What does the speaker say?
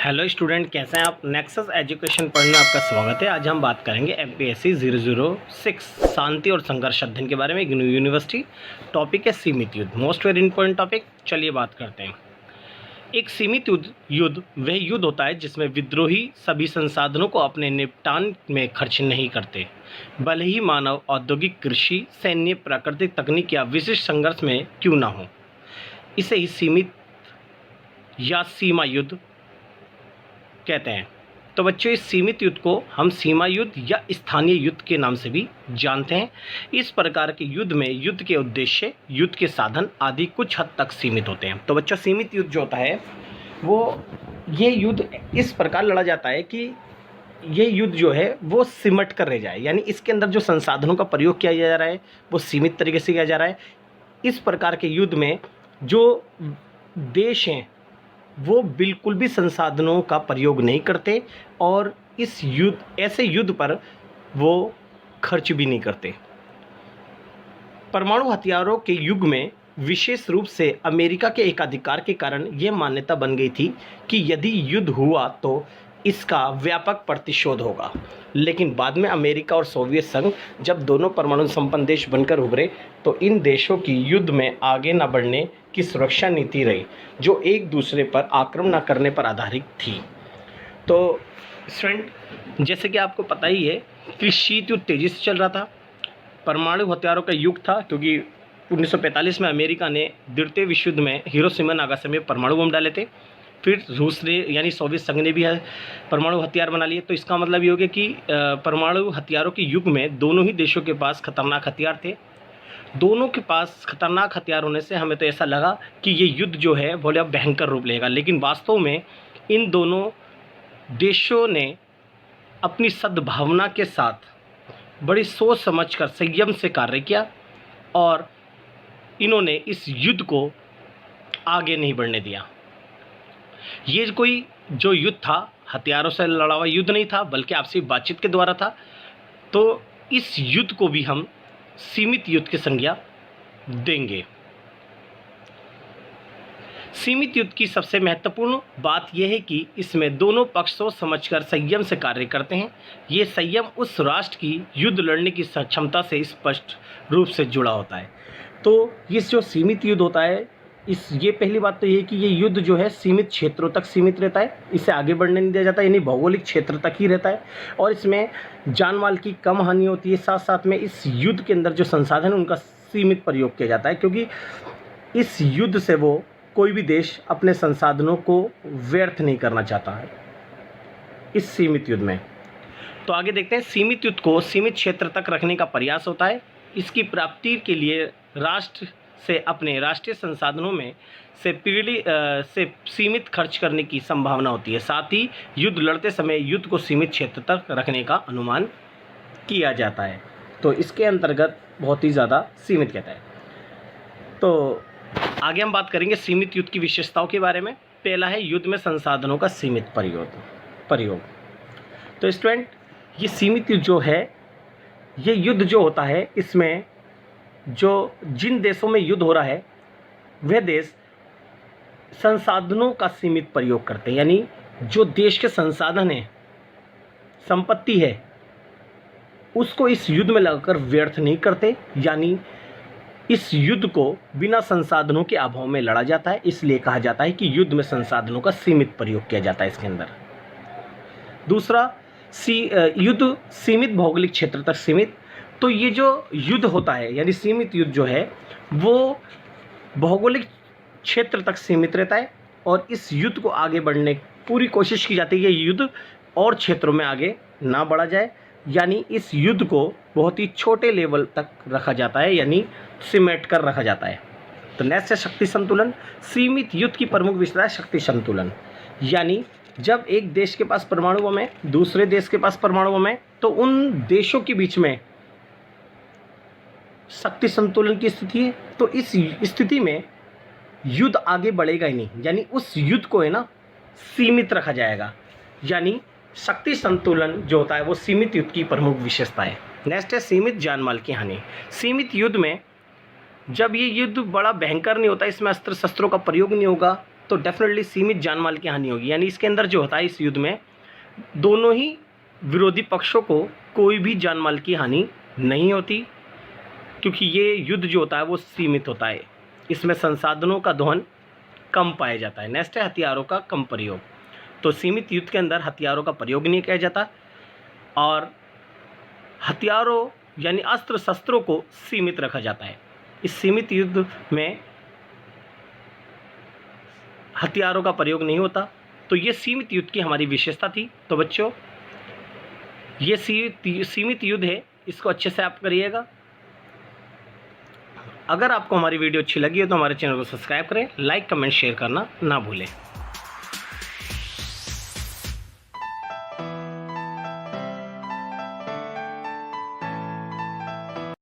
Hello student, कैसे हैं आप। नेक्सस एजुकेशन पढ़ने में आपका स्वागत है। आज हम बात करेंगे एमपीएससी 006 शांति और संघर्ष अध्ययन के बारे में। यूनिवर्सिटी टॉपिक है सीमित युद्ध, मोस्ट वेरी इंपॉर्टेंट टॉपिक। चलिए बात करते हैं। एक सीमित युद्ध वह युद्ध होता है जिसमें विद्रोही सभी संसाधनों को अपने निपटान में खर्च नहीं करते, भले ही मानव औद्योगिक, कृषि, सैन्य, प्राकृतिक तकनीक या विशिष्ट संघर्ष में क्यों ना हो। इसे ही सीमित या सीमा युद्ध कहते हैं। तो बच्चों, इस सीमित युद्ध को हम सीमा युद्ध या स्थानीय युद्ध के नाम से भी जानते हैं। इस प्रकार के युद्ध में युद्ध के उद्देश्य, युद्ध के साधन आदि कुछ हद तक सीमित होते हैं। तो बच्चों, सीमित युद्ध जो होता है ये युद्ध इस प्रकार लड़ा जाता है कि ये युद्ध जो है वो सिमट कर रह जाए, यानी इसके अंदर जो संसाधनों का प्रयोग किया जा रहा है वो सीमित तरीके से किया जा रहा है। इस प्रकार के युद्ध में जो देश हैं वो बिल्कुल भी संसाधनों का प्रयोग नहीं करते और ऐसे युद्ध पर वो खर्च भी नहीं करते। परमाणु हथियारों के युग में विशेष रूप से अमेरिका के एकाधिकार के कारण यह मान्यता बन गई थी कि यदि युद्ध हुआ तो इसका व्यापक प्रतिशोध होगा। लेकिन बाद में अमेरिका और सोवियत संघ जब दोनों परमाणु संपन्न देश बनकर उभरे तो इन देशों की युद्ध में आगे न बढ़ने की सुरक्षा नीति रही, जो एक दूसरे पर आक्रमण न करने पर आधारित थी। तो स्टूडेंट, जैसे कि आपको पता ही है कि शीत युद्ध तेज़ी से चल रहा था, परमाणु हथियारों का युग था, क्योंकि 1945 में अमेरिका ने द्वितीय विश्व युद्ध में हिरोशिमा नागासाकी में परमाणु बम डाले थे। फिर रूस ने यानी सोवियत संघ ने भी परमाणु हथियार बना लिए। तो इसका मतलब ये हो गया कि परमाणु हथियारों के युग में दोनों ही देशों के पास खतरनाक हथियार थे। दोनों के पास खतरनाक हथियार होने से हमें तो ऐसा लगा कि ये युद्ध जो है बोले अब भयंकर रूप लेगा, लेकिन वास्तव में इन दोनों देशों ने अपनी सद्भावना के साथ बड़ी सोच समझकर संयम से कार्य किया और इन्होंने इस युद्ध को आगे नहीं बढ़ने दिया। ये कोई जो युद्ध था हथियारों से लड़ा हुआ युद्ध नहीं था, बल्कि आपसी बातचीत के द्वारा था। तो इस युद्ध को भी हम सीमित युद्ध की संज्ञा देंगे। सीमित युद्ध की सबसे महत्वपूर्ण बात यह है कि इसमें दोनों पक्ष सोच समझकर संयम से कार्य करते हैं। ये संयम उस राष्ट्र की युद्ध लड़ने की क्षमता से स्पष्ट रूप से जुड़ा होता है। तो ये जो सीमित युद्ध होता है, ये पहली बात तो ये है कि ये युद्ध जो है सीमित क्षेत्रों तक सीमित रहता है, इसे आगे बढ़ने नहीं दिया जाता, यानी भौगोलिक क्षेत्र तक ही रहता है और इसमें जान माल की कम हानि होती है। साथ साथ में इस युद्ध के अंदर जो संसाधन है उनका सीमित प्रयोग किया जाता है, क्योंकि इस युद्ध से वो कोई भी देश अपने संसाधनों को व्यर्थ नहीं करना चाहता है इस सीमित युद्ध में। तो आगे देखते हैं। सीमित युद्ध को सीमित क्षेत्र तक रखने का प्रयास होता है। इसकी प्राप्ति के लिए राष्ट्र से अपने राष्ट्रीय संसाधनों में से सीमित खर्च करने की संभावना होती है। साथ ही युद्ध लड़ते समय युद्ध को सीमित क्षेत्र तक रखने का अनुमान किया जाता है। तो इसके अंतर्गत बहुत ही ज़्यादा सीमित कहता है। तो आगे हम बात करेंगे सीमित युद्ध की विशेषताओं के बारे में। पहला है युद्ध में संसाधनों का सीमित प्रयोग। तो स्टूडेंट, ये सीमित युद्ध जो है, ये युद्ध जो होता है इसमें जिन देशों में युद्ध हो रहा है वह देश संसाधनों का सीमित प्रयोग करते हैं, यानी जो देश के संसाधन है, संपत्ति है, उसको इस युद्ध में लगाकर व्यर्थ नहीं करते, यानी इस युद्ध को बिना संसाधनों के अभाव में लड़ा जाता है। इसलिए कहा जाता है कि युद्ध में संसाधनों का सीमित प्रयोग किया जाता है इसके अंदर। दूसरा, युद्ध सीमित भौगोलिक क्षेत्र तक सीमित। तो ये जो युद्ध होता है यानी सीमित युद्ध जो है वो भौगोलिक क्षेत्र तक सीमित रहता है और इस युद्ध को आगे बढ़ने की पूरी कोशिश की जाती है कि युद्ध और क्षेत्रों में आगे ना बढ़ा जाए, यानी इस युद्ध को बहुत ही छोटे लेवल तक रखा जाता है, यानी सिमट कर रखा जाता है। तो नेक्स्ट है शक्ति संतुलन। सीमित युद्ध की प्रमुख विशेषता है शक्ति संतुलन, यानी जब एक देश के पास परमाणु बम है, दूसरे देश के पास परमाणु बम है, तो उन देशों के बीच में शक्ति संतुलन की स्थिति है। तो इस स्थिति में युद्ध आगे बढ़ेगा ही नहीं, यानी उस युद्ध को है ना सीमित रखा जाएगा, यानी शक्ति संतुलन जो होता है वो सीमित युद्ध की प्रमुख विशेषता है। नेक्स्ट है सीमित जानमाल की हानि। सीमित युद्ध में जब ये युद्ध बड़ा भयंकर नहीं होता, इसमें अस्त्र शस्त्रों का प्रयोग नहीं होगा, तो डेफिनेटली सीमित जान माल की हानि होगी। यानी इसके अंदर जो होता है, इस युद्ध में दोनों ही विरोधी पक्षों को कोई भी जान माल की हानि नहीं होती, क्योंकि ये युद्ध जो होता है वो सीमित होता है। इसमें संसाधनों का दोहन कम पाया जाता है। नेक्स्ट है हथियारों का कम प्रयोग। तो सीमित युद्ध के अंदर हथियारों का प्रयोग नहीं किया जाता और हथियारों यानी अस्त्र शस्त्रों को सीमित रखा जाता है। इस सीमित युद्ध में हथियारों का प्रयोग नहीं होता। तो ये सीमित युद्ध की हमारी विशेषता थी। तो बच्चों, ये सीमित युद्ध है, इसको अच्छे से आप करिएगा। अगर आपको हमारी वीडियो अच्छी लगी हो तो हमारे चैनल को सब्सक्राइब करें, लाइक कमेंट शेयर करना ना भूलें।